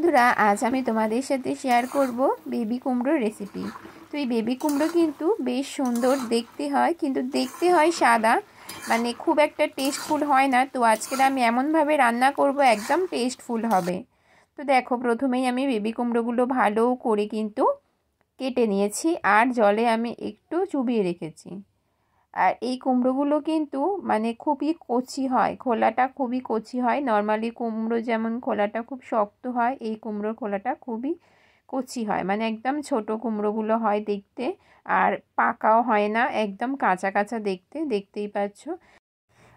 বন্ধুরা, আজ আমি তোমাদের সাথে শেয়ার করব বেবি কুমড়োর রেসিপি। তো এই বেবি কুমড়ো কিন্তু বেশ সুন্দর দেখতে হয়, কিন্তু দেখতে হয় সাদা, মানে খুব একটা টেস্টফুল হয় না। তো আজকের আমি এমনভাবে রান্না করব একদম টেস্টফুল হবে। তো দেখো, প্রথমেই আমি বেবি কুমড়োগুলো ভালো করে কিন্তু কেটে নিয়েছি আর জলে আমি একটু চুবিয়ে রেখেছি। আর এই কুমড়োগুলো কিন্তু মানে খুবই কচি হয়, খোলাটা খুবই কচি হয়। নর্মালি কুমড়ো যেমন খোলাটা খুব শক্ত হয়, এই কুমড়োর খোলাটা খুবই কচি হয়, মানে একদম ছোট কুমড়োগুলো হয় দেখতে, আর পাকাও হয় না, একদম কাঁচা কাঁচা দেখতেই পাচ্ছ।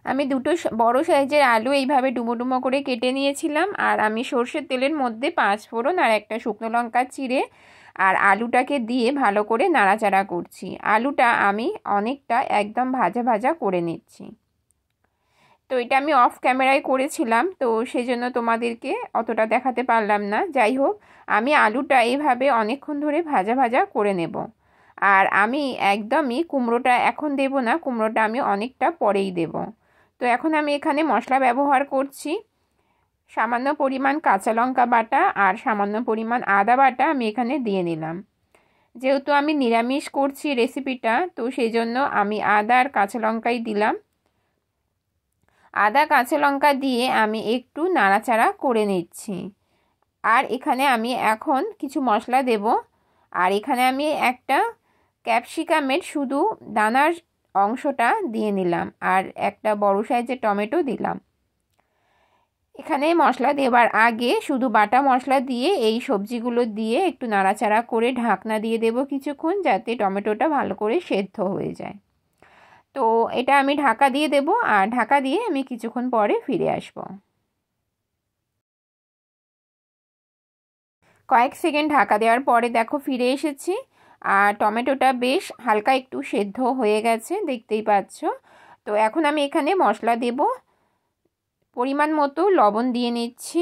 আমি দুটো বড় সাইজের আলু এইভাবে ডুমো ডুমো করে কেটে নিয়েছিলাম, আর আমি সর্ষের তেলের মধ্যে 5 ফোড়ন আর একটা শুকনো লঙ্কা চিড়ে আর আলুটাকে দিয়ে ভালো করে নাড়াচাড়া করছি। আলুটা আমি অনেকটা একদম ভাজা ভাজা করে নিচ্ছি। তো এটা আমি অফ ক্যামেরায় করেছিলাম, তো সেজন্য তোমাদেরকে অতটা দেখাতে পারলাম না। যাই হোক, আমি আলুটা এইভাবে অনেকক্ষণ ধরে ভাজা ভাজা করে নেব। আর আমি একদমই কুমড়োটা এখন দেব না, কুমড়োটা আমি অনেকটা পরেই দেব। তো এখন আমি এখানে মশলা ব্যবহার করছি। সামান্য পরিমাণ কাঁচা লঙ্কা বাটা আর সামান্য পরিমাণ আদা বাটা আমি এখানে দিয়ে নিলাম। যেহেতু আমি নিরামিষ করছি রেসিপিটা, তো সেই জন্য আমি আদা আর কাঁচা লঙ্কাই দিলাম। আদা কাঁচা লঙ্কা দিয়ে আমি একটু নাড়াচাড়া করে নিচ্ছি। আর এখানে আমি এখন কিছু মশলা দেব। আর এখানে আমি একটা ক্যাপসিকামের শুধু দানার অংশটা দিয়ে নিলাম, আর একটা বড় সাইজের টমেটো দিলাম। এখানে মশলা দেবার আগে শুধু বাটা মশলা দিয়ে এই সবজিগুলো দিয়ে একটু নাড়াচাড়া করে ঢাকনা দিয়ে দেব কিছুক্ষণ, যাতে টমেটোটা ভালো করে সেদ্ধ হয়ে যায়। তো এটা আমি ঢাকা দিয়ে দেব, আর ঢাকা দিয়ে আমি কিছুক্ষণ পরে ফিরে আসব। কয়েক সেকেন্ড ঢাকা দেওয়ার পরে দেখো ফিরে এসেছি, আর টমেটোটা বেশ হালকা একটু সেদ্ধ হয়ে গেছে, দেখতেই পাচ্ছ। তো এখন আমি এখানে মশলা দেব। পরিমাণ মতো লবণ দিয়ে নিচ্ছি।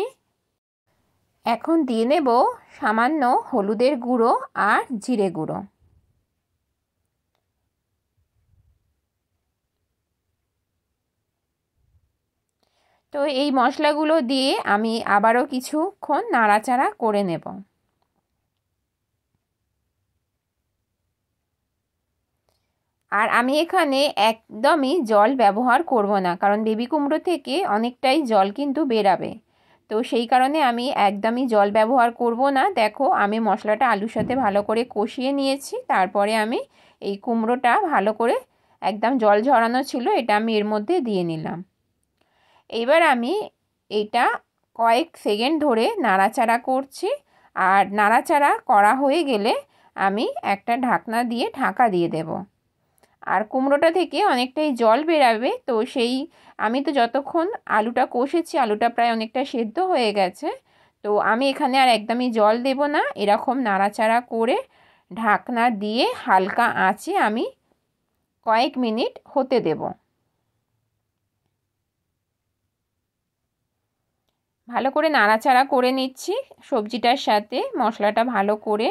এখন দিয়ে নেব সামান্য হলুদের গুঁড়ো আর জিরে গুঁড়ো। তো এই মশলাগুলো দিয়ে আমি আবারও কিছুক্ষণ নাড়াচাড়া করে নেব। আর আমি এখানে একদমই জল ব্যবহার করব না, কারণ বেবি কুমড়ো থেকে অনেকটাই জল কিন্তু বেরাবে। তো সেই কারণে আমি একদমই জল ব্যবহার করব না। দেখো, আমি মশলাটা আলুর সাথে ভালো করে কষিয়ে নিয়েছি, তারপরে আমি এই কুমড়োটা ভালো করে একদম জল ঝরানো ছিল, এটা আমি এর মধ্যে দিয়ে নিলাম। এইবার আমি এটা কয়েক সেকেন্ড ধরে নাড়াচাড়া করছি, আর নাড়াচাড়া করা হয়ে গেলে আমি একটা ঢাকনা দিয়ে ঢাকা দিয়ে দেব। আর কুমড়োটা থেকে অনেকটাই জল বেরাবে, তো আমি তো যতক্ষণ আলুটা কষেছি আলুটা প্রায় অনেকটা সেদ্ধ হয়ে গেছে। তো আমি এখানে আর একদমই জল দেব না, এরকম নাড়াচাড়া করে ঢাকনা দিয়ে হালকা আঁচে আমি কয়েক মিনিট হতে দেব। ভালো করে নাড়াচাড়া করে নিচ্ছি সবজিটার সাথে, মশলাটা ভালো করে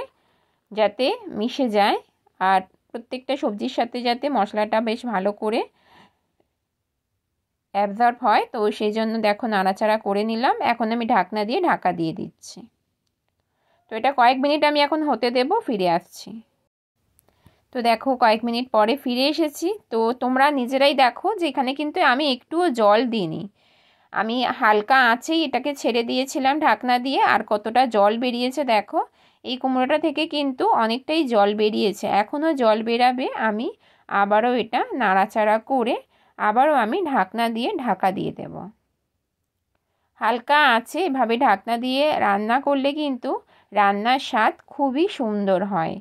যাতে মিশে যায়, আর প্রত্যেকটা সবজির সাথে যাতে মশলাটা বেশ ভালো করে অ্যাবজর্ব হয়। তো সেই জন্য দেখো নাড়াচাড়া করে নিলাম। এখন আমি ঢাকনা দিয়ে ঢাকা দিয়ে দিচ্ছি। তো এটা কয়েক মিনিট আমি এখন হতে দেব, ফিরে আসছি। তো দেখো কয়েক মিনিট পরে ফিরে এসেছি। তো তোমরা নিজেরাই দেখো যে এখানে কিন্তু আমি একটুও জল দিইনি, আমি হালকা আঁচেই এটাকে ছেড়ে দিয়েছিলাম ঢাকনা দিয়ে। আর কতটা জল বেরিয়েছে দেখো, এই কুমড়োটা থেকে কিন্তু অনেকটাই জল বেরিয়েছে, এখনও জল বেরাবে। আমি আবারও এটা নাড়াচাড়া করে আবারও আমি ঢাকনা দিয়ে ঢাকা দিয়ে দেব। হালকা আঁচে এভাবে ঢাকনা দিয়ে রান্না করলে কিন্তু রান্নার স্বাদ খুবই সুন্দর হয়।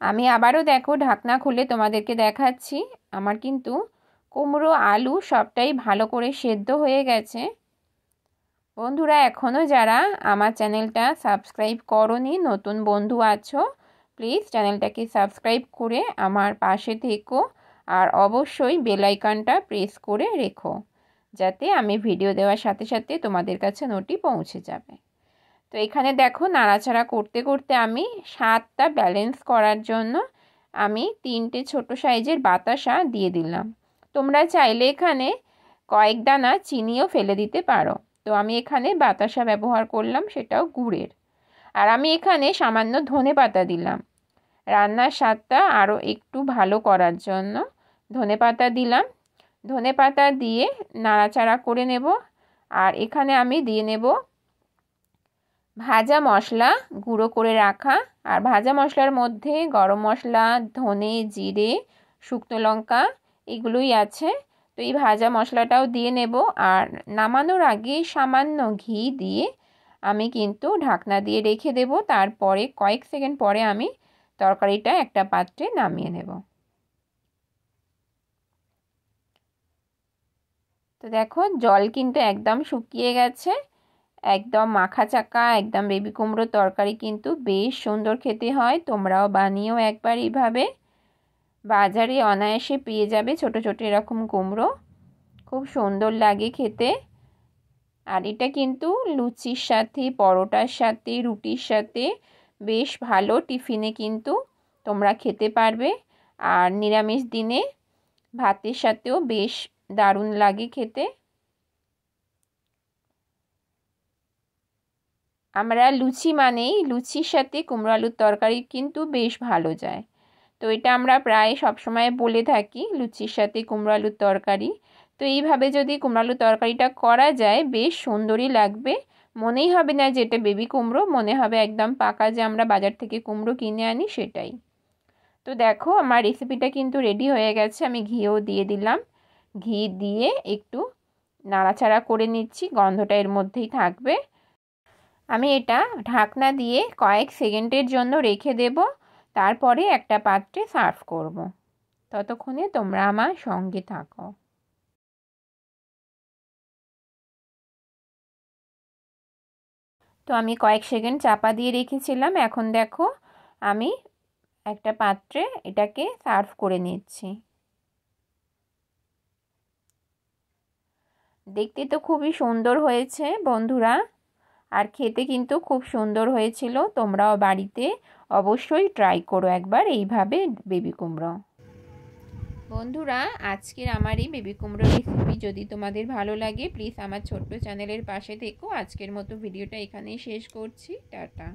আমি আবারও দেখো ঢাকনা খুলে তোমাদেরকে দেখাচ্ছি, আমার কিন্তু কুমড়ো আলু সবটাই ভালো করে সেদ্ধ হয়ে গেছে। বন্ধুরা, এখনও যারা আমার চ্যানেলটা সাবস্ক্রাইব করোনি, নতুন বন্ধু আছো, প্লিজ চ্যানেলটাকে সাবস্ক্রাইব করে আমার পাশে থেকো, আর অবশ্যই বেল আইকনটা প্রেস করে রেখো, যাতে আমি ভিডিও দেওয়ার সাথে সাথে তোমাদের কাছে নোটি পৌঁছে যাবে। তো এখানে দেখো নাড়াচাড়া করতে করতে আমি স্বাদটা ব্যালেন্স করার জন্য আমি 3টে ছোট সাইজের বাতাসা দিয়ে দিলাম। তোমরা চাইলে এখানে কয়েক দানা চিনিও ফেলে দিতে পারো। তো আমি এখানে বাতাসা ব্যবহার করলাম, সেটাও গুড়ের। আর আমি এখানে সামান্য ধনেপাতা দিলাম রান্নার স্বাদটা আরও একটু ভালো করার জন্য। ধনেপাতা দিলাম, ধনেপাতা দিয়ে নাড়াচাড়া করে নেব। আর এখানে আমি দিয়ে নেব ভাজা মশলা গুঁড়ো করে রাখা। আর ভাজা মশলার মধ্যে গরম মশলা, ধনে, জিরে, শুকনো লঙ্কা এগুলোই আছে। তো এই ভাজা মশলাটাও দিয়ে নেব। আর নামানোর আগে সামান্য ঘি দিয়ে আমি কিন্তু ঢাকনা দিয়ে রেখে দেব। তারপরে কয়েক সেকেন্ড পরে আমি তরকারিটা একটা পাত্রে নামিয়ে নেব। তো দেখো জল কিন্তু একদম শুকিয়ে গেছে, একদম মাখা চাকা, একদম বেবি কুমড়োর তরকারি কিন্তু বেশ সুন্দর খেতে হয়। তোমরাও বানিয়েও একবার এইভাবে। বাজারে অনায়াসে পেয়ে যাবে ছোট ছোট এরকম কুমড়ো, খুব সুন্দর লাগে খেতে। আর এটা কিন্তু লুচির সাথে, পরোটার সাথে, রুটির সাথে বেশ ভালো টিফিনে কিন্তু তোমরা খেতে পারবে। আর নিরামিষ দিনে ভাতের সাথেও বেশ দারুণ লাগে খেতে। আমরা লুচি মানেই লুচির সাথে কুমড়ো আলুর তরকারি কিন্তু বেশ ভালো যায়। তো এটা আমরা প্রায় সবসময় বলে থাকি, লুচির সাথে কুমড়ো আলুর তরকারি। তো এইভাবে যদি কুমড়ো আলুর তরকারিটা করা যায় বেশ সুন্দরই লাগবে। মনেই হবে না যে এটা বেবি কুমড়ো, মনে হবে একদম পাকা যে আমরা বাজার থেকে কুমড়ো কিনে আনি সেটাই। তো দেখো আমার রেসিপিটা কিন্তু রেডি হয়ে গেছে। আমি ঘিও দিয়ে দিলাম, ঘি দিয়ে একটু নাড়াচাড়া করে নিচ্ছি, গন্ধটা এর মধ্যেই থাকবে। আমি এটা ঢাকনা দিয়ে কয়েক সেকেন্ডের জন্য রেখে দেব, তারপরে একটা পাত্রে সার্ভ করব। ততক্ষণে তোমরা আমার সঙ্গে থাকো। তো আমি কয়েক সেকেন্ড চাপা দিয়ে রেখেছিলাম, এখন দেখো আমি একটা পাত্রে এটাকে সার্ভ করে নিচ্ছি। দেখতে তো খুবই সুন্দর হয়েছে বন্ধুরা, আর খেতে কিন্তু খুব সুন্দর হয়েছিল। তোমরাও বাড়িতে অবশ্যই ট্রাই করো একবার এইভাবে বেবি কুমড়ো। বন্ধুরা আজকের আমার এই বেবি কুমড়ো রেসিপি যদি তোমাদের ভালো লাগে প্লিজ আমার ছোট্ট চ্যানেলের পাশে থেকো। আজকের মতো ভিডিওটা এখানেই শেষ করছি। টাটা।